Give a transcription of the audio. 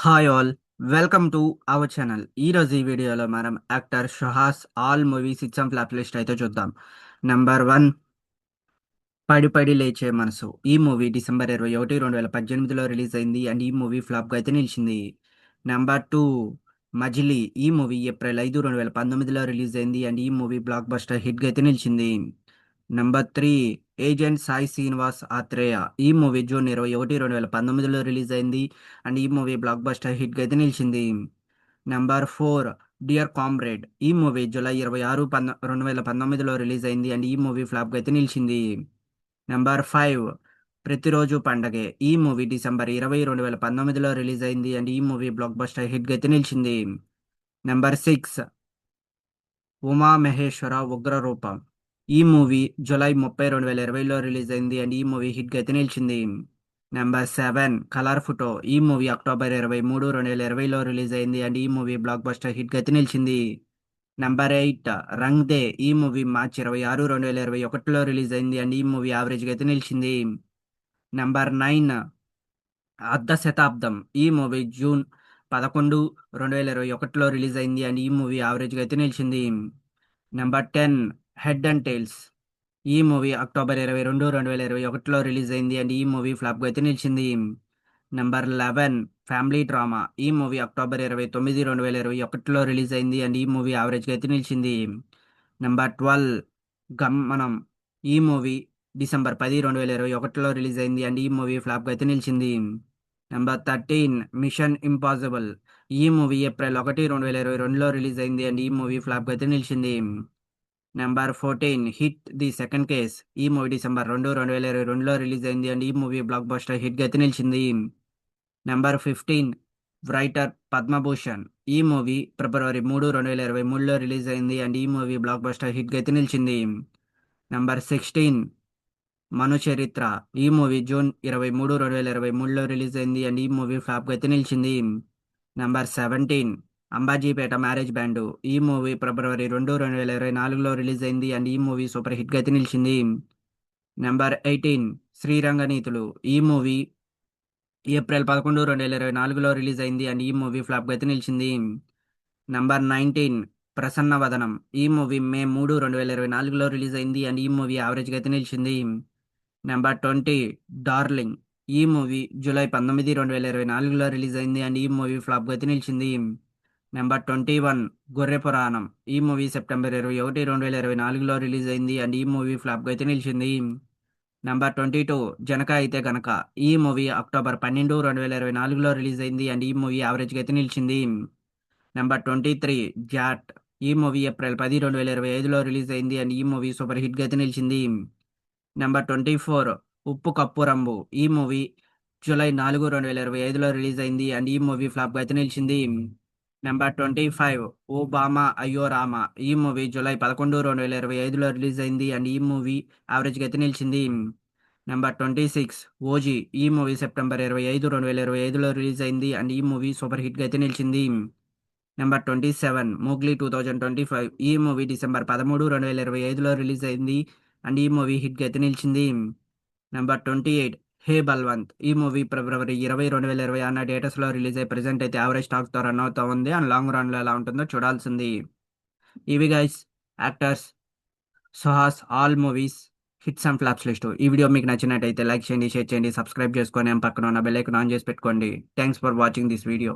Hi all, welcome to our channel. ఈ వీడియోలో మనం యాక్టర్ షహాస్ ఆల్ మూవీస్ ఇచ్చాం ఫ్లాప్ లిస్ట్ అయితే చూద్దాం. Number one, Padi Padi Leche Manasu. ఈ మూవీ డిసెంబర్ 21, 2018లో రిలీజ్ అయింది అండ్ ఈ మూవీ ఫ్లాప్గా అయితే నిలిచింది. Number two, Majili. ఈ మూవీ ఏప్రిల్ 5, 2019లో రిలీజ్ అయింది అండ్ ఈ మూవీ బ్లాక్ బస్టర్ హిట్గా అయితే నిలిచింది. Number three, agent Sai Srinivas Athreya. ఈ మూవీ జూన్ 21, 2019లో రిలీజ్ అయింది అండ్ ఈ మూవీ బ్లాక్ బస్టర్ హిట్గా అయితే నిలిచింది. Number four, dear comrade. ఈ మూవీ జూలై 26, 2019లో రిలీజ్ అయింది అండ్ ఈ మూవీ ఫ్లాప్గా అయితే నిలిచింది. Number five, Prati Roju Pandage. ఈ మూవీ డిసెంబర్ 20, 2019లో రిలీజ్ అయింది అండ్ ఈ మూవీ బ్లాక్ బస్టర్ హిట్గా అయితే నిలిచింది. Number six, Uma Maheshwara Ugraroopam. ఈ మూవీ జూలై 30, 2020లో రిలీజ్ అయింది అండ్ ఈ మూవీ హిట్గా అయితే నిలిచింది. Number seven, colour photo. ఈ మూవీ అక్టోబర్ 23, 2020లో రిలీజ్ అయింది అండ్ ఈ మూవీ బ్లాక్ బస్టర్ హిట్గా అయితే నిలిచింది. Number eight, Rang De. ఈ మూవీ మార్చి 26, 2021లో రిలీజ్ అయింది అండ్ ఈ మూవీ యావరేజ్గా అయితే నిలిచింది. Number nine, Ardha Shatabdham. ఈ మూవీ జూన్ 11, 2021లో రిలీజ్ అయింది అండ్ ఈ మూవీ యావరేజ్గా అయితే నిలిచింది. Number 10, head and tails. ఈ మూవీ అక్టోబర్ 22, 2021లో రిలీజ్ అయింది అండ్ ఈ మూవీ ఫ్లాప్గా అయితే నిలిచింది. Number 11, family drama. ఈ మూవీ అక్టోబర్ 29, 2021లో రిలీజ్ అయింది అండ్ ఈ మూవీ యావరేజ్గా అయితే నిలిచింది. నెంబర్ 12, గమనం. ఈ మూవీ డిసెంబర్ 10, 2021లో రిలీజ్ అయింది అండ్ ఈ మూవీ ఫ్లాప్గా అయితే నిలిచింది. Number 13, mission impossible. ఈ మూవీ ఏప్రిల్ 1, 2022లో రిలీజ్ అయింది అండ్ ఈ మూవీ ఫ్లాప్గా అయితే నిలిచింది. Number 14, hit the second case. ఈ మూవీ డిసెంబర్ 2, 2022లో రిలీజ్ అయింది అండ్ ఈ మూవీ బ్లాక్ బస్టర్ హిట్గా అయితే నిలిచింది. Number 15, writer Padmabhushan. ఈ మూవీ ఫిబ్రవరి 3, 2023లో రిలీజ్ అయింది అండ్ ఈ మూవీ బ్లాక్ బస్టర్ హిట్గా అయితే నిలిచింది. నెంబర్ 16, మను చరిత్ర. ఈ మూవీ జూన్ 23, 2023లో రిలీజ్ అయింది అండ్ ఈ మూవీ ఫ్లాప్గా అయితే నిలిచింది. Number 17, Ambajipeta marriage band. ఈ మూవీ ఫిబ్రవరి 2, 2024లో రిలీజ్ అయింది అండ్ ఈ మూవీ సూపర్ హిట్గా అయితే నిలిచింది. నెంబర్ 18, శ్రీరంగనీతులు. ఈ మూవీ ఏప్రిల్ 11, 2024లో రిలీజ్ అయింది అండ్ ఈ మూవీ ఫ్లాప్గా అయితే నిలిచింది. నంబర్ 19, ప్రసన్న వదనం. ఈ మూవీ మే 3, 2024లో రిలీజ్ అయింది అండ్ ఈ మూవీ యావరేజ్గా అయితే నిలిచింది. Number 20, darling. ఈ మూవీ జూలై 19, 2024లో రిలీజ్ అయింది అండ్ ఈ మూవీ ఫ్లాప్గా అయితే నిలిచింది. నెంబర్ 21, గొర్రె పురాణం. ఈ మూవీ సెప్టెంబర్ 21, 2024లో రిలీజ్ అయింది అండ్ ఈ మూవీ ఫ్లాప్గా అయితే నిలిచింది. నెంబర్ 22, జనక అయితే గనక. ఈ మూవీ అక్టోబర్ 12, 2024లో రిలీజ్ అయింది అండ్ ఈ మూవీ యావరేజ్గా అయితే నిలిచింది. నెంబర్ 23, జాట్. ఈ మూవీ ఏప్రిల్ 10, 2025లో రిలీజ్ అయింది అండ్ ఈ మూవీ సూపర్ హిట్గా అయితే నిలిచింది. నెంబర్ 24, ఉప్పు కప్పు రంబు. ఈ మూవీ జూలై 4, 2025లో రిలీజ్ అయింది అండ్ ఈ మూవీ ఫ్లాప్గా అయితే నిలిచింది. నెంబర్ 25, ఓ బామా అయ్యో రామా. ఈ మూవీ జూలై 11, 2025లో రిలీజ్ అయింది అండ్ ఈ మూవీ యావరేజ్గా అయితే నిలిచింది. Number 26, OG. ఈ మూవీ సెప్టెంబర్ 25, 2025లో రిలీజ్ అయింది అండ్ ఈ మూవీ సూపర్ హిట్గా అయితే నిలిచింది. Number 27, Mowgli 2025. ఈ మూవీ డిసెంబర్ 13, 2025లో రిలీజ్ అయింది అండ్ ఈ మూవీ హిట్గా అయితే నిలిచింది. నెంబర్ 28, హే బల్వంత్. ఈ మూవీ ఫిబ్రవరి 20, 2026 డేటస్లో రిలీజ్ అయ్యి ప్రెసెంట్ అయితే యావరేజ్ టాక్తో రన్ అవుతూ ఉంది అండ్ లాంగ్ రన్లో ఎలా ఉంటుందో చూడాల్సింది. ఇవి guys, actors Suhas all movies hits and flops list. ఈ వీడియో మీకు నచ్చినట్టయితే లైక్ చేయండి, షేర్ చేయండి, సబ్స్క్రైబ్ చేసుకొని పక్కన ఉన్న బెల్ ఐకాన్ ఆన్ చేసి పెట్టుకోండి. Thanks for watching this video.